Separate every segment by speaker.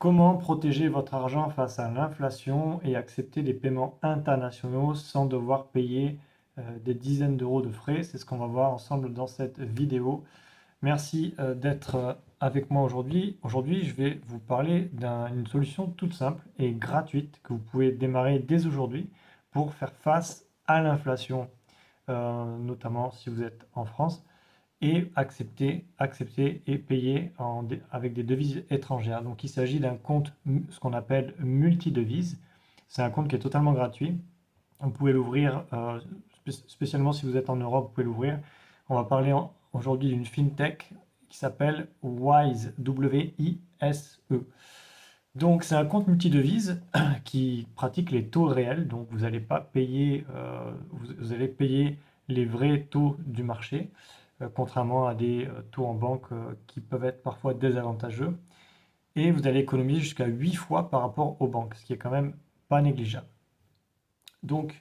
Speaker 1: Comment protéger votre argent face à l'inflation et accepter les paiements internationaux sans devoir payer des dizaines d'euros de frais? C'est ce qu'on va voir ensemble dans cette vidéo. Merci d'être avec moi aujourd'hui. Aujourd'hui, je vais vous parler d'une solution toute simple et gratuite que vous pouvez démarrer dès aujourd'hui pour faire face à l'inflation, notamment si vous êtes en France et accepter et payer avec des devises étrangères. Donc il s'agit d'un compte, ce qu'on appelle multidevise. C'est un compte qui est totalement gratuit. Vous pouvez l'ouvrir, spécialement si vous êtes en Europe, vous pouvez l'ouvrir. On va parler aujourd'hui d'une fintech qui s'appelle Wise, W-I-S-E. Donc c'est un compte multidevise qui pratique les taux réels. Donc vous n'allez pas payer, vous allez payer les vrais taux du marché, contrairement à des taux en banque qui peuvent être parfois désavantageux. Et vous allez économiser jusqu'à 8 fois par rapport aux banques, ce qui est quand même pas négligeable. Donc,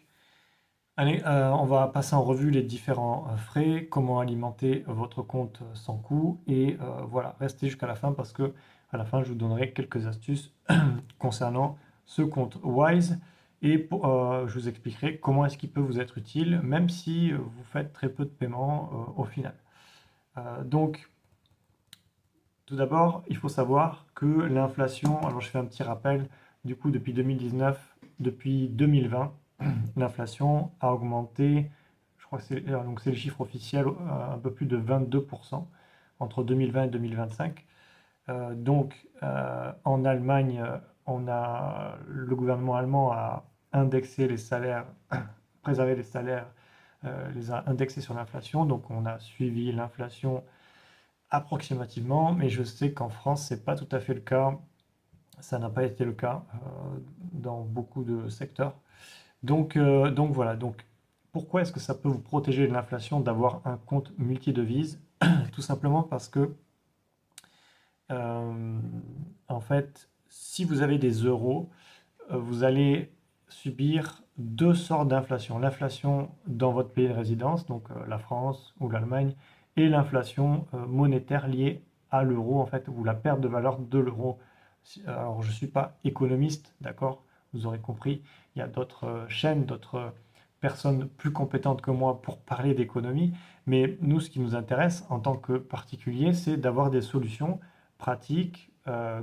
Speaker 1: allez, on va passer en revue les différents frais, comment alimenter votre compte sans coût, et voilà, restez jusqu'à la fin parce que à la fin, je vous donnerai quelques astuces concernant ce compte Wise et je vous expliquerai comment est-ce qu'il peut vous être utile, même si vous faites très peu de paiements au final. Donc, tout d'abord, il faut savoir que l'inflation, alors je fais un petit rappel, du coup depuis 2019, depuis 2020, l'inflation a augmenté, je crois que c'est le chiffre officiel, un peu plus de 22% entre 2020 et 2025. En Allemagne, le gouvernement allemand a indexé les salaires, préservé les salaires, les a indexés sur l'inflation. Donc on a suivi l'inflation approximativement, mais je sais qu'en France, c'est pas tout à fait le cas. Ça n'a pas été le cas dans beaucoup de secteurs. Donc voilà. Donc pourquoi est-ce que ça peut vous protéger de l'inflation d'avoir un compte multidevise? Tout simplement parce que euh, en fait, si vous avez des euros, vous allez subir deux sortes d'inflation. L'inflation dans votre pays de résidence, donc la France ou l'Allemagne, et l'inflation monétaire liée à l'euro, en fait, ou la perte de valeur de l'euro. Alors, je ne suis pas économiste, d'accord? Vous aurez compris, il y a d'autres chaînes, d'autres personnes plus compétentes que moi pour parler d'économie, mais nous, ce qui nous intéresse en tant que particulier, c'est d'avoir des solutions pratiques,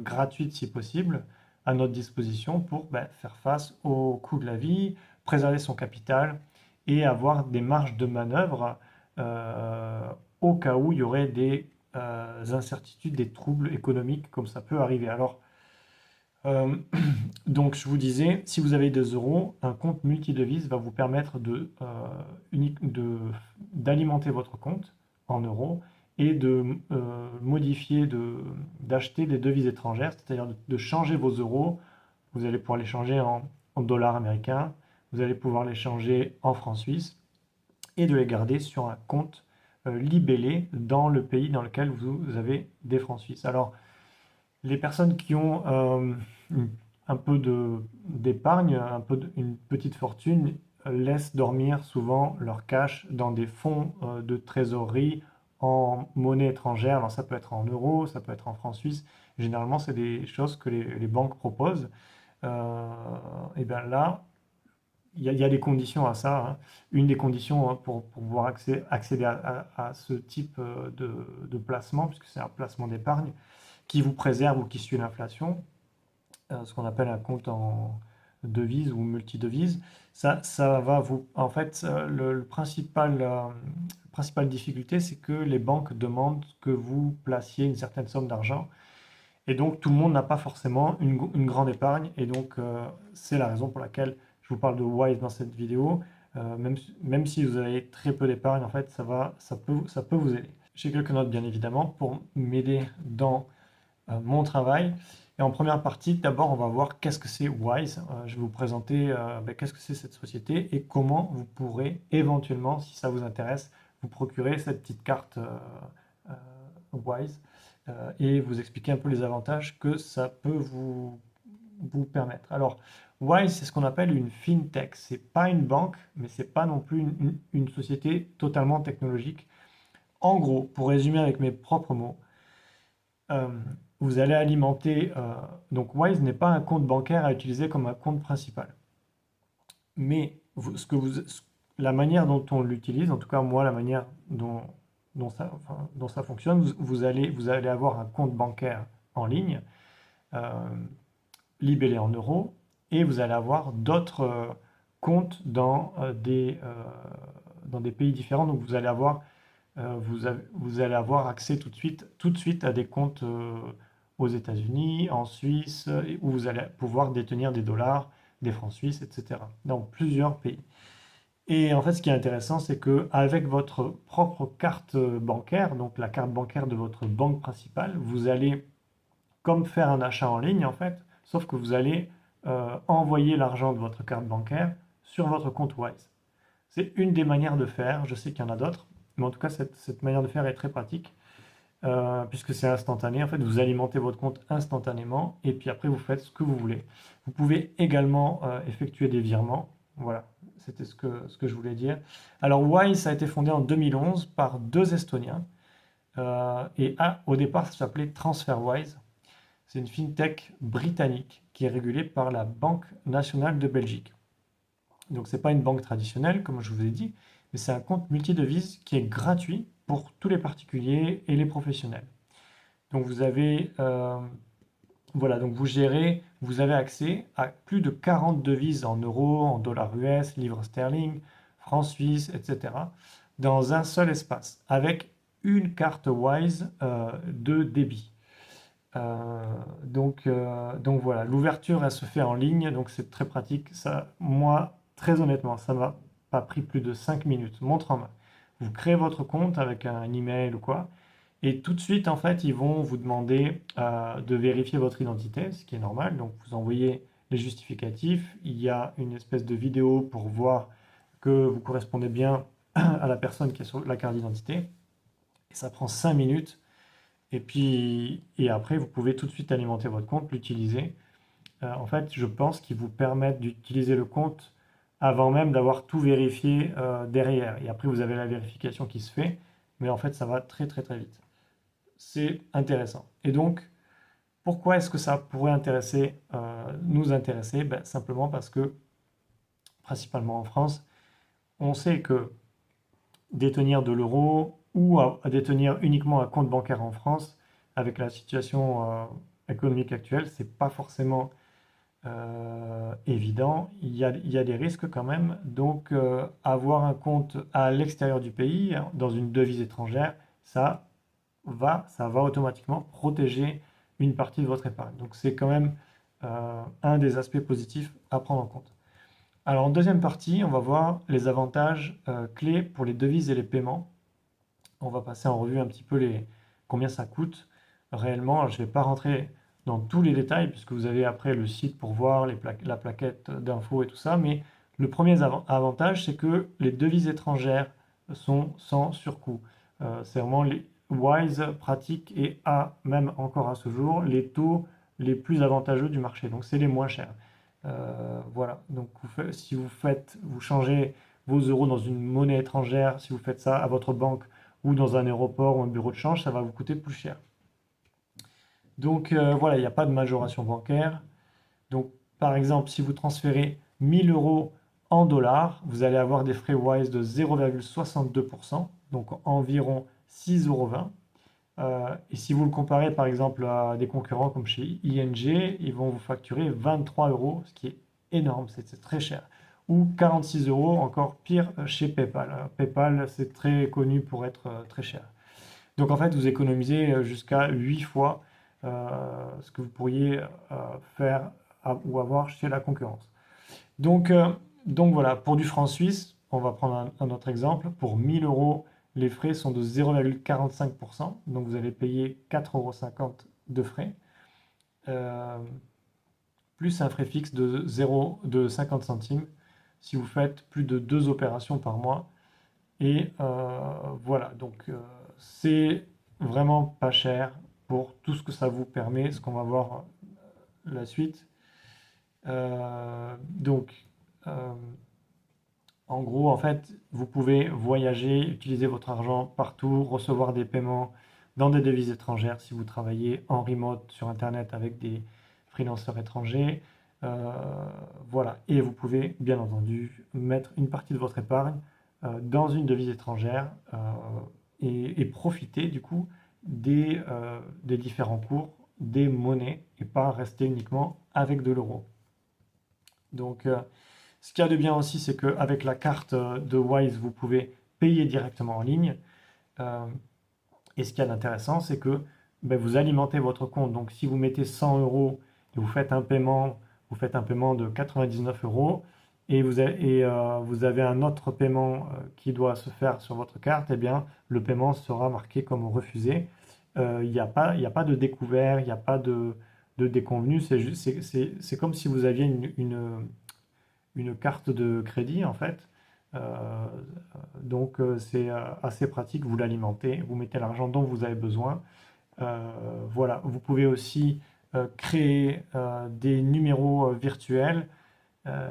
Speaker 1: gratuites si possible, à notre disposition pour faire face au coût de la vie, préserver son capital et avoir des marges de manœuvre au cas où il y aurait des incertitudes, des troubles économiques comme ça peut arriver. Alors, euh, donc je vous disais, si vous avez 2 euros, un compte multidevise va vous permettre d'alimenter votre compte en euros et de modifier, d'acheter des devises étrangères, c'est-à-dire de changer vos euros. Vous allez pouvoir les changer en dollars américains, vous allez pouvoir les changer en francs suisses et de les garder sur un compte libellé dans le pays dans lequel vous avez des francs suisses. Alors, les personnes qui ont un peu d'épargne, une petite fortune, laissent dormir souvent leur cash dans des fonds de trésorerie en monnaie étrangère. Alors ça peut être en euros, ça peut être en francs suisses. Généralement, c'est des choses que les banques proposent. Euh, et bien là, il y a des conditions à ça, hein. Une des conditions pour pouvoir accéder à ce type de placement, puisque c'est un placement d'épargne, qui vous préserve ou qui suit l'inflation, ce qu'on appelle un compte en devise ou multidevise, ça va vous... En fait, le principale difficulté, c'est que les banques demandent que vous placiez une certaine somme d'argent. Et donc, tout le monde n'a pas forcément une grande épargne. Et donc, c'est la raison pour laquelle je vous parle de Wise dans cette vidéo. Même si vous avez très peu d'épargne, en fait, ça peut vous aider. J'ai quelques notes, bien évidemment, pour m'aider dans mon travail. Et en première partie, d'abord, on va voir qu'est-ce que c'est Wise. Je vais vous présenter qu'est-ce que c'est cette société et comment vous pourrez éventuellement, si ça vous intéresse, vous procurer cette petite carte euh, Wise et vous expliquer un peu les avantages que ça peut vous permettre. Alors, Wise, c'est ce qu'on appelle une fintech. C'est pas une banque, mais c'est pas non plus une société totalement technologique. En gros, pour résumer avec mes propres mots, euh, vous allez alimenter. Donc Wise n'est pas un compte bancaire à utiliser comme un compte principal. Mais la manière dont on l'utilise, en tout cas moi, la manière dont ça fonctionne, vous allez avoir un compte bancaire en ligne, euh, libellé en euros, et vous allez avoir d'autres comptes dans des pays différents. Donc vous allez avoir accès tout de suite à des comptes aux États-Unis, en Suisse, où vous allez pouvoir détenir des dollars, des francs suisses, etc. Dans plusieurs pays. Et en fait, ce qui est intéressant, c'est que avec votre propre carte bancaire, donc la carte bancaire de votre banque principale, vous allez comme faire un achat en ligne en fait, sauf que vous allez envoyer l'argent de votre carte bancaire sur votre compte Wise. C'est une des manières de faire, je sais qu'il y en a d'autres, mais en tout cas cette manière de faire est très pratique, puisque c'est instantané. En fait, vous alimentez votre compte instantanément, et puis après vous faites ce que vous voulez. Vous pouvez également effectuer des virements. Voilà, c'était ce que je voulais dire. Alors Wise a été fondé en 2011 par deux Estoniens, au départ ça s'appelait TransferWise. C'est une fintech britannique qui est régulée par la Banque nationale de Belgique. Donc ce n'est pas une banque traditionnelle, comme je vous ai dit, mais c'est un compte multidevises qui est gratuit pour tous les particuliers et les professionnels. Donc donc vous avez accès à plus de 40 devises en euros, en dollars US, livres sterling, francs suisses, etc. dans un seul espace, avec une carte Wise de débit. Donc voilà, l'ouverture elle se fait en ligne, donc c'est très pratique. Ça, moi, très honnêtement, ça m'a pas pris plus de 5 minutes, montre en main. Vous créez votre compte avec un email ou quoi, et tout de suite, en fait, ils vont vous demander de vérifier votre identité, ce qui est normal. Donc vous envoyez les justificatifs, il y a une espèce de vidéo pour voir que vous correspondez bien à la personne qui est sur la carte d'identité, et ça prend 5 minutes. Et après, vous pouvez tout de suite alimenter votre compte, l'utiliser. En fait, je pense qu'ils vous permettent d'utiliser le compte avant même d'avoir tout vérifié derrière. Et après, vous avez la vérification qui se fait, mais en fait, ça va très très très vite. C'est intéressant. Et donc, pourquoi est-ce que ça pourrait nous intéresser? Ben, simplement parce que, principalement en France, on sait que détenir de l'euro ou à détenir uniquement un compte bancaire en France, avec la situation économique actuelle, c'est pas forcément évident. Il y a des risques quand même. Donc, avoir un compte à l'extérieur du pays, hein, dans une devise étrangère, ça va automatiquement protéger une partie de votre épargne. Donc, c'est quand même un des aspects positifs à prendre en compte. Alors, en deuxième partie, on va voir les avantages clés pour les devises et les paiements. On va passer en revue un petit peu combien ça coûte réellement. Alors, je ne vais pas rentrer dans tous les détails puisque vous avez après le site pour voir la plaquette d'infos et tout ça. Mais le premier avantage, c'est que les devises étrangères sont sans surcoût. C'est vraiment les Wise pratique et a même encore à ce jour les taux les plus avantageux du marché. Donc c'est les moins chers. Voilà. Donc si vous changez vos euros dans une monnaie étrangère, si vous faites ça à votre banque ou dans un aéroport ou un bureau de change, ça va vous coûter plus cher. Donc voilà, il n'y a pas de majoration bancaire. Donc par exemple, si vous transférez 1000 euros en dollars, vous allez avoir des frais Wise de 0,62%, donc environ 6,20 euros. Et si vous le comparez par exemple à des concurrents comme chez ING, ils vont vous facturer 23 euros, ce qui est énorme, c'est très cher. Ou 46 euros, encore pire, chez PayPal. PayPal, c'est très connu pour être très cher. Donc en fait, vous économisez jusqu'à 8 fois ce que vous pourriez faire ou avoir chez la concurrence. Donc, donc voilà, pour du franc suisse, on va prendre un autre exemple. Pour 1000 euros, les frais sont de 0,45%. Donc vous allez payer 4,50 euros de frais, euh, plus un frais fixe de 50 centimes si vous faites plus de 2 opérations par mois. Et voilà, donc c'est vraiment pas cher pour tout ce que ça vous permet, ce qu'on va voir la suite. Donc, en gros, en fait, vous pouvez voyager, utiliser votre argent partout, recevoir des paiements dans des devises étrangères si vous travaillez en remote sur Internet avec des freelanceurs étrangers. Euh, voilà. Et vous pouvez, bien entendu, mettre une partie de votre épargne dans une devise étrangère et profiter du coup des différents cours des monnaies et pas rester uniquement avec de l'euro. Donc, ce qu'il y a de bien aussi, c'est qu'avec la carte de Wise, vous pouvez payer directement en ligne. Euh, et ce qu'il y a d'intéressant, c'est que ben, vous alimentez votre compte. Donc, si vous mettez 100 euros et vous faites un paiement de 99 euros et vous avez un autre paiement qui doit se faire sur votre carte, eh bien, le paiement sera marqué comme refusé. Il y a pas de découvert, il n'y a pas de déconvenu. C'est comme si vous aviez une carte de crédit, en fait. Euh, c'est assez pratique, vous l'alimentez, vous mettez l'argent dont vous avez besoin. Voilà, vous pouvez aussi créer des numéros virtuels.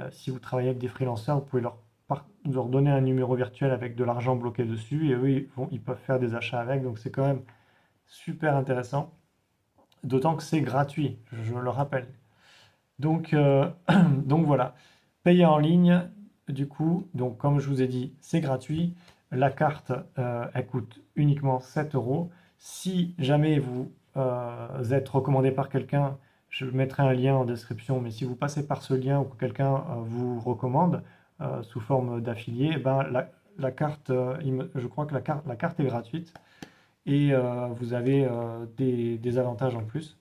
Speaker 1: Si vous travaillez avec des freelancers, vous pouvez leur donner un numéro virtuel avec de l'argent bloqué dessus et eux, ils peuvent faire des achats avec. Donc c'est quand même super intéressant, d'autant que c'est gratuit, je le rappelle. Donc, donc voilà, payer en ligne, du coup, donc comme je vous ai dit, c'est gratuit. La carte, elle coûte uniquement 7 euros. Si jamais vous êtes recommandé par quelqu'un, je mettrai un lien en description, mais si vous passez par ce lien ou que quelqu'un vous recommande sous forme d'affilié, eh ben, la carte, je crois que la carte est gratuite et vous avez des avantages en plus.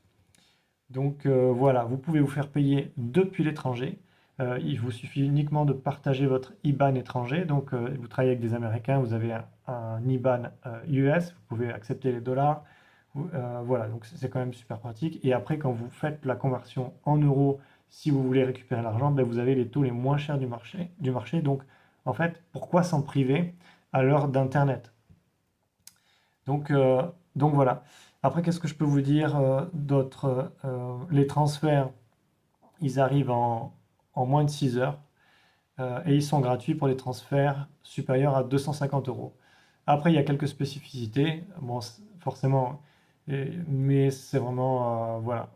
Speaker 1: Donc voilà, vous pouvez vous faire payer depuis l'étranger. Il vous suffit uniquement de partager votre IBAN étranger. Donc vous travaillez avec des Américains, vous avez un IBAN US, vous pouvez accepter les dollars. Voilà, donc c'est quand même super pratique. Et après, quand vous faites la conversion en euros, si vous voulez récupérer l'argent, ben, vous avez les taux les moins chers du marché. Donc en fait, pourquoi s'en priver à l'heure d'Internet? Donc, euh, donc voilà. Après, qu'est-ce que je peux vous dire d'autre? Les transferts, ils arrivent en moins de 6 heures et ils sont gratuits pour les transferts supérieurs à 250 euros. Après, il y a quelques spécificités, bon, forcément, mais c'est vraiment, voilà.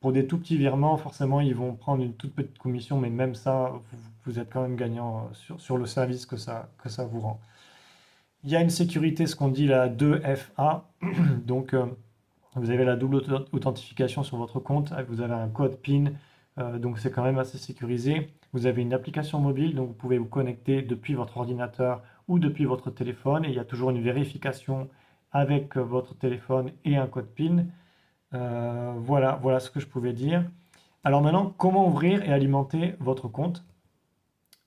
Speaker 1: Pour des tout petits virements, forcément, ils vont prendre une toute petite commission, mais même ça, vous êtes quand même gagnant sur le service que ça vous rend. Il y a une sécurité, ce qu'on dit la 2FA, donc vous avez la double authentification sur votre compte, vous avez un code PIN, donc c'est quand même assez sécurisé. Vous avez une application mobile, donc vous pouvez vous connecter depuis votre ordinateur ou depuis votre téléphone, et il y a toujours une vérification avec votre téléphone et un code PIN. Voilà ce que je pouvais dire. Alors maintenant, comment ouvrir et alimenter votre compte?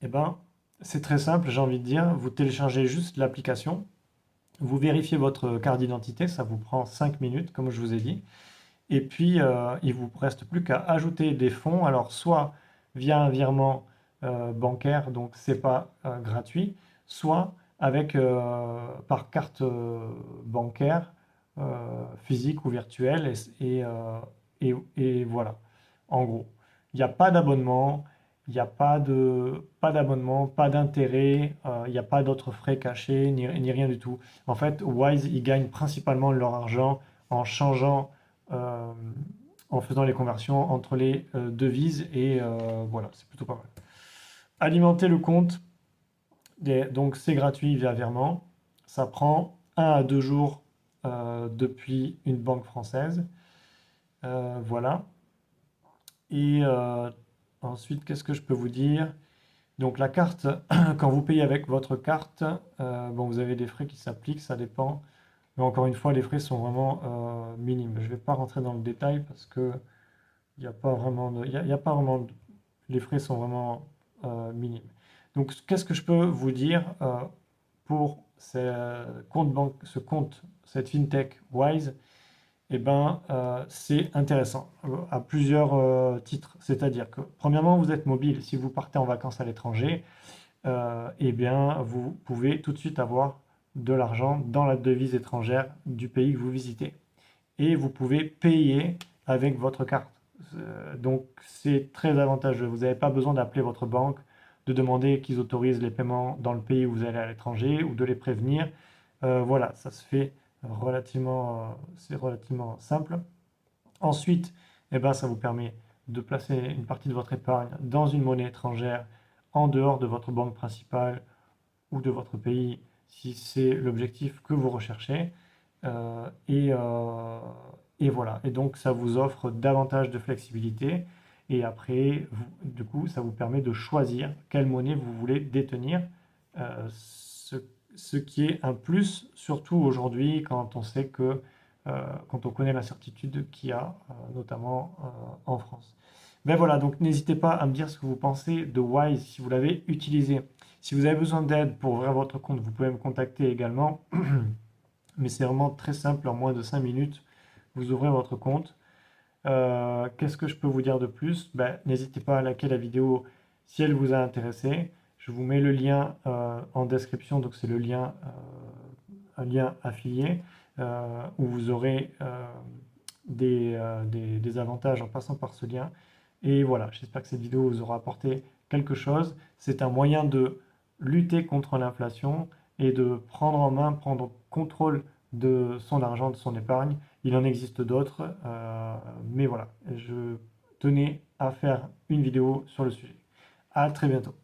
Speaker 1: Eh ben, c'est très simple, j'ai envie de dire. Vous téléchargez juste l'application, vous vérifiez votre carte d'identité, ça vous prend 5 minutes, comme je vous ai dit. Et puis, il vous reste plus qu'à ajouter des fonds. Alors, soit via un virement bancaire, donc c'est pas gratuit, soit avec par carte bancaire physique ou virtuelle. Et voilà, en gros. Il n'y a pas d'abonnement, il n'y a pas d'abonnement, pas d'intérêt, il n'y a pas d'autres frais cachés, ni rien du tout. En fait, Wise, ils gagnent principalement leur argent en changeant euh, en faisant les conversions entre les devises et voilà, c'est plutôt pas mal. Alimenter le compte, donc c'est gratuit via virement. Ça prend 1 à 2 jours depuis une banque française. Voilà. Et ensuite, qu'est-ce que je peux vous dire? Donc la carte, quand vous payez avec votre carte, bon, vous avez des frais qui s'appliquent, ça dépend. Mais encore une fois, les frais sont vraiment minimes. Je ne vais pas rentrer dans le détail parce que il n'y a pas vraiment il y a pas vraiment les frais sont vraiment minimes. Donc, qu'est-ce que je peux vous dire pour ce compte, cette FinTech Wise? Eh ben, c'est intéressant à plusieurs titres. C'est-à-dire que, premièrement, vous êtes mobile. Si vous partez en vacances à l'étranger, eh bien, vous pouvez tout de suite avoir de l'argent dans la devise étrangère du pays que vous visitez. Et vous pouvez payer avec votre carte. Donc c'est très avantageux. Vous n'avez pas besoin d'appeler votre banque, de demander qu'ils autorisent les paiements dans le pays où vous allez à l'étranger ou de les prévenir. Voilà, ça se fait c'est relativement simple. Ensuite, eh ben, ça vous permet de placer une partie de votre épargne dans une monnaie étrangère en dehors de votre banque principale ou de votre pays, si c'est l'objectif que vous recherchez. Euh, et, euh, et voilà. Et donc, ça vous offre davantage de flexibilité. Et après, du coup, ça vous permet de choisir quelle monnaie vous voulez détenir. Euh, ce, ce qui est un plus, surtout aujourd'hui, quand on sait quand on connaît l'incertitude qu'il y a, notamment en France. Ben voilà, donc n'hésitez pas à me dire ce que vous pensez de Wise si vous l'avez utilisé. Si vous avez besoin d'aide pour ouvrir votre compte, vous pouvez me contacter également. Mais c'est vraiment très simple, en moins de 5 minutes, vous ouvrez votre compte. Qu'est-ce que je peux vous dire de plus? Ben, n'hésitez pas à liker la vidéo si elle vous a intéressé. Je vous mets le lien en description, donc c'est le lien, un lien affilié, où vous aurez des avantages en passant par ce lien. Et voilà, j'espère que cette vidéo vous aura apporté quelque chose. C'est un moyen de lutter contre l'inflation et de prendre en main, prendre contrôle de son argent, de son épargne. Il en existe d'autres, mais voilà, je tenais à faire une vidéo sur le sujet. À très bientôt.